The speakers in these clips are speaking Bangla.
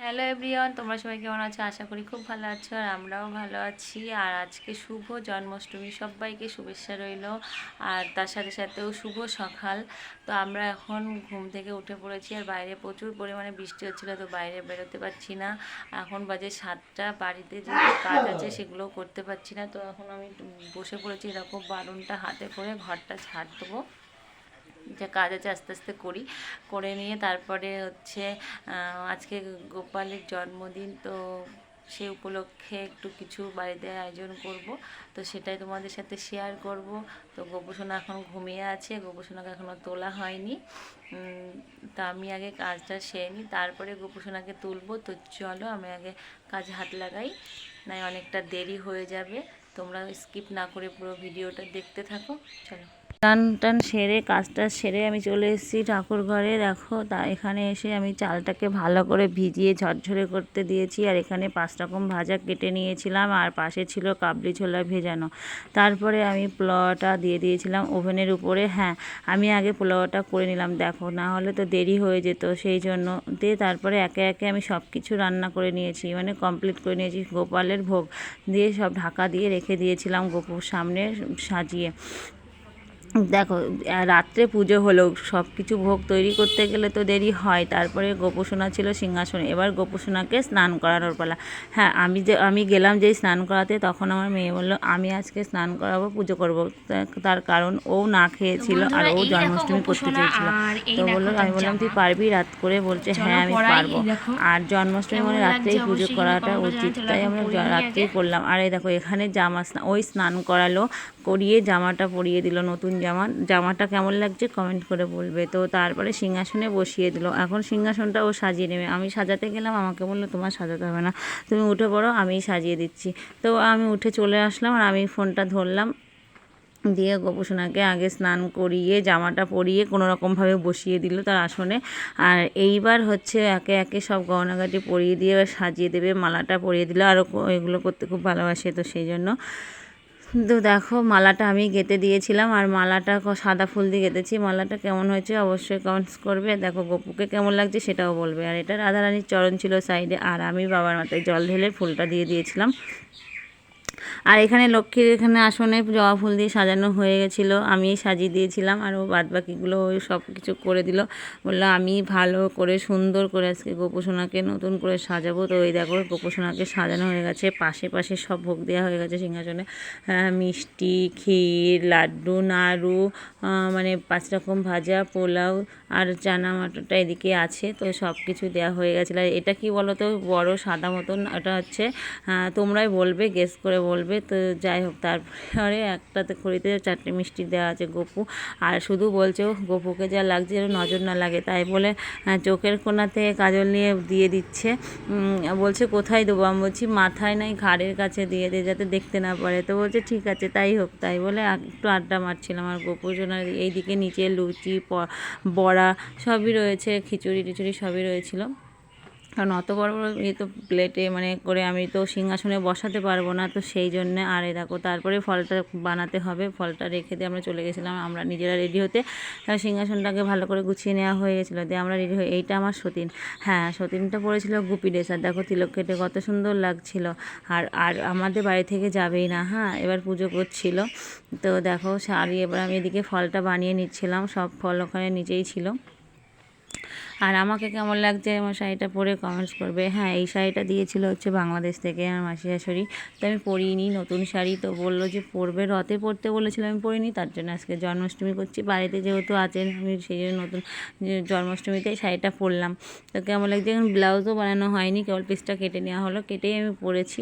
হ্যালো এভরিওয়ান, তোমরা সবাই কেমন আছো? আশা করি খুব ভালো আছো আর আমরাও ভালো আছি। আর আজকে শুভ জন্মাষ্টমী, সবাইকে শুভেচ্ছা রইল। আর তার সাথে সাথেও শুভ সকাল। তো আমরা এখন ঘুম থেকে উঠে পড়েছি আর বাইরে প্রচুর পরিমাণে বৃষ্টি হচ্ছিলো, তো বাইরে বেরোতে পারছি না। এখন বাজে 7টা, বাড়িতে যে কাজ আছে সেগুলোও করতে পারছি না। তো এখন আমি বসে পড়েছি এরকম বারুনটা হাতে করে, ঘরটা ঝাড় দেবো। যে কাজ আছে আস্তে আস্তে করি, করে নিয়ে তারপরে হচ্ছে আজকে গোপালের জন্মদিন, তো সেই উপলক্ষে একটু কিছু বাড়িতে আয়োজন করব, তো সেটাই তোমাদের সাথে শেয়ার করব। তো গোপুসোনা এখন ঘুমিয়ে আছে, গোপুসোনাকে এখনও তোলা হয়নি। তা আমি আগে কাজটা সেরে নিই, তারপরে গোপুসোনাকে তুলবো। তো চলো আমি আগে কাজে হাত লাগাই, নাই অনেকটা দেরি হয়ে যাবে। তোমরা স্কিপ না করে পুরো ভিডিওটা দেখতে থাকো, চলো। টান টান সেরে কাজটা সেরে আমি চলে এসেছি ঠাকুর ঘরে। দেখো, তা এখানে এসে আমি চালটাকে ভালো করে ভিজিয়ে ঝরঝরে করতে দিয়েছি। আর এখানে 5 রকম ভাজা কেটে নিয়েছিলাম, আর পাশে ছিল কাবলি ছোলা ভেজানো। তারপরে আমি পোলাওটা দিয়ে দিয়েছিলাম ওভেনের উপরে। হ্যাঁ, আমি আগে পোলাওটা করে নিলাম, দেখো, না হলে তো দেরি হয়ে যেত, সেই জন্য দিয়ে তারপরে একে একে আমি সব কিছু রান্না করে নিয়েছি, মানে কমপ্লিট করে নিয়েছি। গোপালের ভোগ দিয়ে সব ঢাকা দিয়ে রেখে দিয়েছিলাম গোপুর সামনে সাজিয়ে। দেখো, রাত্রে পুজো হলো, সব কিছু ভোগ তৈরি করতে গেলে তো দেরি হয়। তারপরে গোপুসোনা ছিল সিংহাসনে, এবার গোপুসোনাকে স্নান করানোর পালা। হ্যাঁ, আমি গেলাম যেই স্নান করাতে, তখন আমার মেয়ে বললো আমি আজকে স্নান করাবো, পুজো করব। তার কারণ ও না খেয়েছিল আর ও জন্মাষ্টমী করতে চেয়েছিল। তো বললো, আমি বললাম তুই পারবি রাত করে? বলছে হ্যাঁ আমি পারবো। আর জন্মাষ্টমী মানে রাত্রেই পুজো করাটা উচিত, তাই আমরা রাত্রেই করলাম। আর এই দেখো, এখানে ওই স্নান করালো, করিয়ে জামাটা পরিয়ে দিল, নতুন জামাটা কেমন লাগছে কমেন্ট করে বলবে। তো তারপরে সিংহাসনে বসিয়ে দিল, এখন সিংহাসনটা ও সাজিয়ে নেবে। আমি সাজাতে গেলাম, আমাকে বললো তোমার সাজাতে হবে না, তুমি উঠে পড়ো, আমিই সাজিয়ে দিচ্ছি। তো আমি উঠে চলে আসলাম আর আমি ফোনটা ধরলাম, দিয়ে গোপুসোনাকে আগে স্নান করিয়ে জামাটা পরিয়ে কোনোরকমভাবে বসিয়ে দিল তার আসনে। আর এইবার হচ্ছে একে একে সব গহনাগাটি পরিয়ে দিয়ে সাজিয়ে দেবে, মালাটা পরিয়ে দিল। আরও এগুলো করতে খুব ভালোবাসে, তো সেই জন্য। তো দেখো, মালাটা আমি গেঁথে দিয়েছিলাম, আর মালাটা সাদা ফুল দিয়ে গেঁথেছি। মালাটা কেমন হয়েছে অবশ্যই কমেন্টস করবে। দেখো, গপুকে কেমন লাগছে সেটাও বলবে। আর এটা রাধারানীর চরণ ছিল সাইডে, আর আমি বাবার মাথায় জল ঢেলে ফুলটা দিয়ে দিয়েছিলাম। আর এখানে লক্ষ্মীর এখানে আসনে জবা ফুল দিয়ে সাজানো হয়ে গেছিলো, আমি সাজিয়ে দিয়েছিলাম। আর ও বাদবাকিগুলো ওই সব কিছু করে দিল, বললো আমি ভালো করে সুন্দর করে আজকে গোপুসোনাকে নতুন করে সাজাবো। তো ওই দেখো, গোপুসোনাকে সাজানো হয়ে গেছে, পাশে পাশে সব ভোগ দেওয়া হয়ে গেছে সিংহাসনে। মিষ্টি, ক্ষীর, লাড্ডু, নাড়ু, মানে 5 রকম ভাজা, পোলাও আর চানা মটরটা এদিকে আছে। তো সব কিছু দেওয়া হয়ে গেছিলো। আর এটা কি বলো তো, বড় সাদা মতন, এটা হচ্ছে তোমরাই বলবে, গেস করে বলবে। তো যাই হোক, তারপরে একটাতে খড়িতে 4টে মিষ্টি দেওয়া আছে গপু। আর শুধু বলছে গপুকে যা লাগছে যেন নজর না লাগে, তাই বলে চোখের কোণাতে কাজল নিয়ে দিয়ে দিচ্ছে। বলছে কোথায় দেবো? আমি বলছি মাথায় নাই, ঘাড়ের কাছে দিয়ে দে, যাতে দেখতে না পারে। তো বলছে ঠিক আছে, তাই হোক। তাই বলে একটু আড্ডা মারছিলাম। আর গপুর জন্য এইদিকে নিচে লুচি, বড়া সবই রয়েছে, খিচুড়ি টিচুড়ি সবই রয়েছিল। কারণ অত বড় বড় তো প্লেটে মানে করে আমি তো সিংহাসনে বসাতে পারবো না, তো সেই জন্যে। আর এই দেখো, তারপরে ফলটা বানাতে হবে, ফলটা রেখে দিয়ে আমরা চলে গেছিলাম আমরা নিজেরা রেডি হতে। সিংহাসনটাকে ভালো করে গুছিয়ে নেওয়া হয়ে গেছিলো, দিয়ে আমরা রেডি হয়ে, এইটা আমার সতীন। হ্যাঁ, সতীনটা পরেছিল গুপি ড্রেস, আর দেখো তিলক কেটে কত সুন্দর লাগছিল। আর আর আমাদের বাড়ি থেকে যাবেই না, হ্যাঁ, এবার পুজো করছিল। তো দেখো, শাড়ি, এবার আমি এদিকে ফলটা বানিয়ে নিচ্ছিলাম, সব ফল ওখানে নিচেই ছিল। আর আমাকে কেমন লাগছে আমার শাড়িটা পরে কমেন্টস করবে। হ্যাঁ, এই শাড়িটা দিয়েছিল হচ্ছে বাংলাদেশ থেকে আমার মাসি শাশুড়ি, তো আমি পরিনি, নতুন শাড়ি। তো বললো যে পরবে, রথে পরতে বলেছিল, আমি পরিনি, তার জন্য আজকে জন্মাষ্টমী করছি, বাড়িতে যেহেতু আছেন, আমি সেই জন্য নতুন জন্মাষ্টমীতেই শাড়িটা পরলাম। তো কেমন লাগছে, এখন ব্লাউজও বানানো হয়নি, কেবল পিসটা কেটে নেওয়া হলো, কেটেই আমি পরেছি।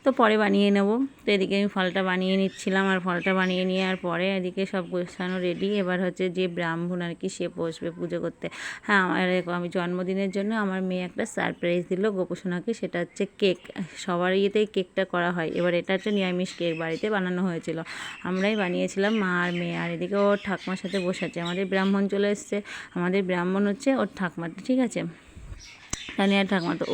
তো পরে বানিয়ে নেব। তো এদিকে আমি ফলটা বানিয়ে নিচ্ছিলাম, আর ফলটা বানিয়ে নিয়ে আর পরে এদিকে সব গোছানো রেডি। এবার হচ্ছে যে ব্রাহ্মণ আর কি, সে বসবে পুজো করতে। হ্যাঁ, আমি জন্মদিনের জন্য আমার মেয়ে একটা সারপ্রাইজ দিল গোপুসোনাকে, সেটা হচ্ছে কেক। সবার ইয়েতেই কেকটা করা হয়, এবার এটা হচ্ছে নিরামিষ কেক, বাড়িতে বানানো হয়েছিল, আমরাই বানিয়েছিলাম, মা আর মেয়ে। আর এদিকে ওর ঠাকুমার সাথে বসে আছে, আমাদের ব্রাহ্মণ চলে এসছে। আমাদের ব্রাহ্মণ হচ্ছে ওর ঠাকুমাটা, ঠিক আছে, তানিয়ার ঠাকুমা। তো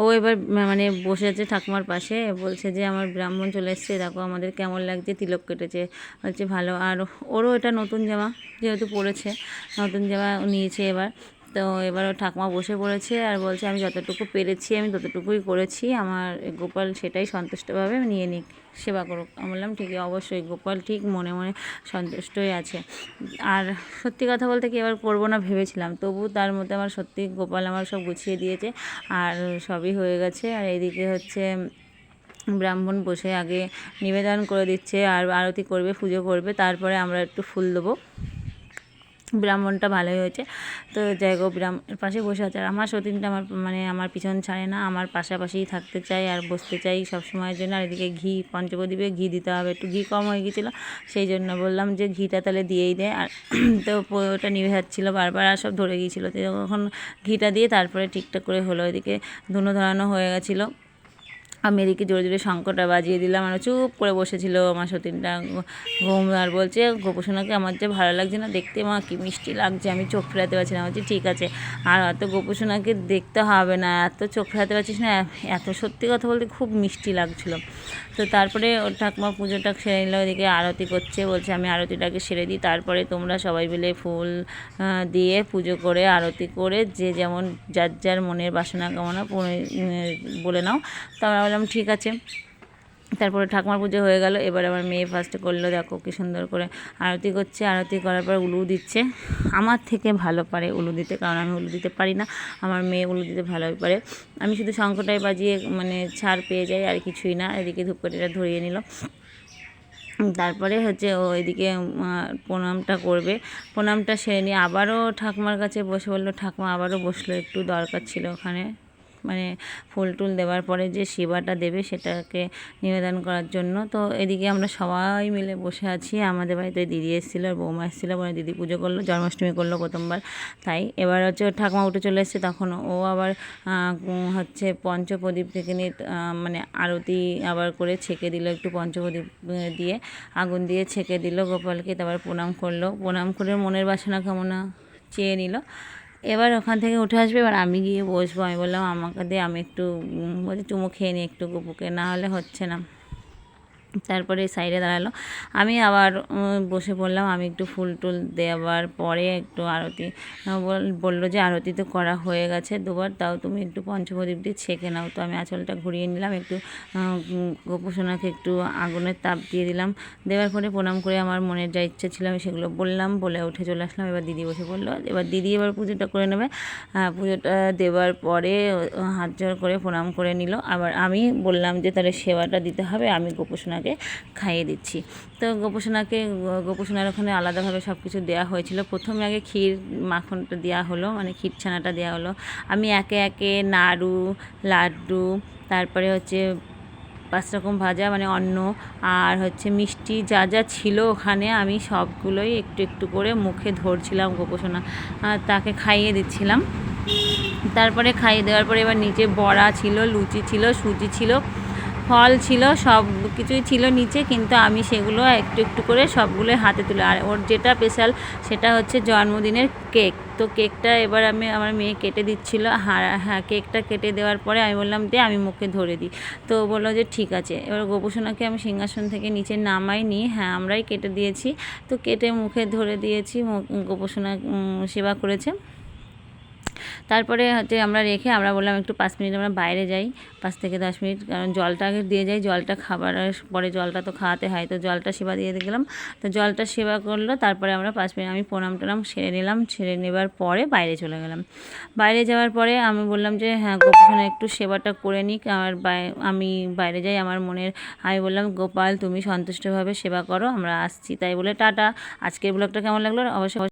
ও এবার মানে বসে আছে ঠাকুমার পাশে, বলছে যে আমার ব্রাহ্মণ চলে এসছে, দেখো আমাদের কেমন লাগছে, তিলক কেটেছে, বলছে ভালো। আর ওরও এটা নতুন জামা, যেহেতু পরেছে, নতুন জামা নিয়েছে এবার। তো এবার ও ঠাকুমা বসে পড়েছে আর বলছে আমি যতটুকু পেরেছি আমি ততটুকুই করেছি, আমার গোপাল সেটাই সন্তুষ্টভাবে নিয়ে নিক, সেবা করুক। আমি বললাম ঠিক অবশ্যই, গোপাল ঠিক মনে মনে সন্তুষ্টই আছে। আর সত্যি কথা বলতে কি এবার করবো না ভেবেছিলাম, তবু তার মধ্যে আমার সত্যি গোপাল আমার সব গুছিয়ে দিয়েছে আর সবই হয়ে গেছে। আর এইদিকে হচ্ছে ব্রাহ্মণ বসে আগে নিবেদন করে দিচ্ছে আর আরতি করবে, পুজো করবে, তারপরে আমরা একটু ফুল দেবো। ব্রাহ্মণটা ভালোই হয়েছে। তো যাই হোক ব্রাহ্মণের পাশে বসে আছে আর আমার সতীনটা আমার পিছন ছাড়ে না, আমার পাশাপাশিই থাকতে চাই আর বসতে চাই সব সময়ের জন্য। আর এদিকে ঘি, পঞ্চপ্রদীপে ঘি দিতে হবে, একটু ঘি কম হয়ে গিয়েছিলো সেই জন্য বললাম যে ঘিটা তাহলে দিয়েই দেয়। আর তো ওটা নিভে যাচ্ছিলো বারবার আর সব ধরে গিয়েছিলো, তো যখন ঘিটা দিয়ে তারপরে ঠিকঠাক করে হলো। এদিকে ধুনো ধরানো হয়ে গেছিলো, আমি এদিকে জোরে জোরে শঙ্করটা বাজিয়ে দিলাম। আর চুপ করে বসেছিল আমার সতীনটা ঘুম, আর বলছে গোপোষণাকে আমার যে ভালো লাগছে না দেখতে, মা কি মিষ্টি লাগছে, আমি চোখ ফেরাতে পারছি না। বলছি ঠিক আছে, আর অত গোপোষণাকে দেখতে হবে না, এত চোখ ফেরাতে পারছিস না, এত সত্যি কথা বলতে খুব মিষ্টি লাগছিলো। তো তারপরে ওর ঠাকুমা পুজোটা সেরে নিল, ওইদিকে আরতি করছে, বলছে আমি আরতিটাকে সেরে দিই, তারপরে তোমরা সবাই মিলে ফুল দিয়ে পুজো করে আরতি করে যে যেমন যার যার মনের বাসনা কামনা বলে নাও। তো আমরা বললাম ঠিক আছে। তারপরে ঠাকুমার পুজো হয়ে গেল, এবার আমার মেয়ে ফার্স্টে করলো, দেখো কি সুন্দর করে আরতি করছে। আরতি করার পর উলু দিচ্ছে, আমার থেকে ভালো পারে উলু দিতে, কারণ আমি উলু দিতে পারি না, আমার মেয়ে উলু দিতে ভালোই পারে। আমি শুধু শঙ্খটাই বাজিয়ে ছাড় পেয়ে যাই আর কিছুই না। এদিকে ধূপকাঠিটা ধরিয়ে নিল, তারপরে হচ্ছে ও এদিকে প্রণামটা করবে, প্রণামটা সেরে নিয়ে আবারও ঠাকুমার কাছে বসে বললো। ঠাকুমা আবারও বসলো, একটু দরকার ছিল ওখানে, ফুল টুল দেওয়ার পরে যে সেবাটা দেবে সেটাকে নিবেদন করার জন্য। তো এদিকে আমরা সবাই মিলে বসে আছি, আমাদের বাড়িতে দিদি এসেছিলো আর বৌমা এসেছিলো, দিদি পুজো করলো, জন্মাষ্টমী করলো প্রথমবার। তাই এবার হচ্ছে ঠাকুমা উঠে চলে এসেছে, তখন ও আবার হচ্ছে পঞ্চপ্রদীপ থেকে নিয়ে আরতি আবার করে ছেঁকে দিল, একটু পঞ্চপ্রদীপ দিয়ে আগুন দিয়ে ছেঁকে দিল গোপালকে। তারপর প্রণাম করলো, প্রণাম করে মনের বাসনা কামনা চেয়ে নিল। এবার ওখান থেকে উঠে আসবে, এবার আমি গিয়ে বসবো। আমি বললাম আমাকে দিয়ে, আমি একটু বলছি চুমু খেয়ে নিই একটু গপুকে, না হলে হচ্ছে না। তারপরে সাইডে দাঁড়ালো, আমি আবার বসে পড়লাম। আমি একটু ফুল টুল দেওয়ার পরে একটু আরতি বললো যে আরতি তো করা হয়ে গেছে দুবার, তাও তুমি একটু পঞ্চপ্রদীপ দিয়ে ছেঁকে নাও। তো আমি আঁচলটা ঘুরিয়ে নিলাম, একটু গোপোষণাকে একটু আগুনের তাপ দিয়ে দিলাম। দেওয়ার পরে প্রণাম করে আমার মনের যা ইচ্ছা ছিল আমি সেগুলো বললাম, বলে উঠে চলে আসলাম। এবার দিদি বসে পড়লো, এবার দিদি এবার পুজোটা করে নেবে। পুজোটা দেওয়ার পরে হাত জোড় করে প্রণাম করে নিল। আবার আমি বললাম যে তাহলে সেবাটা দিতে হবে, আমি গোপোষণাকে খাইয়ে দিচ্ছি। তো গোপোষণার ওখানে আলাদাভাবে সব কিছু দেওয়া হয়েছিল। প্রথমে আগে ক্ষীর মাখনটা দেওয়া হলো, ক্ষীর ছানাটা দেওয়া হলো। আমি একে একে নাড়ু, লাড্ডু, তারপরে হচ্ছে 5 রকম ভাজা অন্ন আর হচ্ছে মিষ্টি যা যা ছিল ওখানে, আমি সবগুলোই একটু একটু করে মুখে ধরছিলাম, গোপোষণা তাকে খাইয়ে দিচ্ছিলাম। তারপরে খাইয়ে দেওয়ার পরে এবার নিচে বড়া ছিল, লুচি ছিল, সুজি ছিল, ফল ছিল, সব কিছুই ছিল নিচে, কিন্তু আমি সেগুলো একটু একটু করে সবগুলো হাতে তুলে। আর ওর যেটা স্পেশাল সেটা হচ্ছে জন্মদিনের কেক। তো কেকটা এবার আমার মেয়ে কেটে দিচ্ছিল। হ্যাঁ কেকটা কেটে দেওয়ার পরে আমি বললাম দে আমি মুখে ধরে দিই। তো বললো যে ঠিক আছে। এবার গোপোষণাকে আমি সিংহাসন থেকে নিচে নামাইনি, হ্যাঁ আমরাই কেটে দিয়েছি। তো কেটে মুখে ধরে দিয়েছি, গোপোষণা সেবা করেছে। তারপরে হচ্ছে আমরা রেখে আমরা বললাম একটু 5 মিনিট আমরা বাইরে যাই, 5 থেকে 10 মিনিট, কারণ জলটা আগে দিয়ে যাই, জলটা খাবারের পরে জলটা তো খাওয়াতে হয়। তো জলটা সেবা দিয়ে গেলাম, তো জলটা সেবা করলো। তারপরে আমরা 5 মিনিট আমি প্রণাম টনাম সেরে নিলাম, সেরে নেবার পরে বাইরে চলে গেলাম। বাইরে যাওয়ার পরে আমি বললাম যে হ্যাঁ গোপোষণা একটু সেবাটা করে নিক, আমি বাইরে যাই, আমার মনের, আমি বললাম গোপাল তুমি সন্তুষ্টভাবে সেবা করো, আমরা আসছি। তাই বলে টাটা। আজকের ব্লগটা কেমন লাগলো অবশ্যই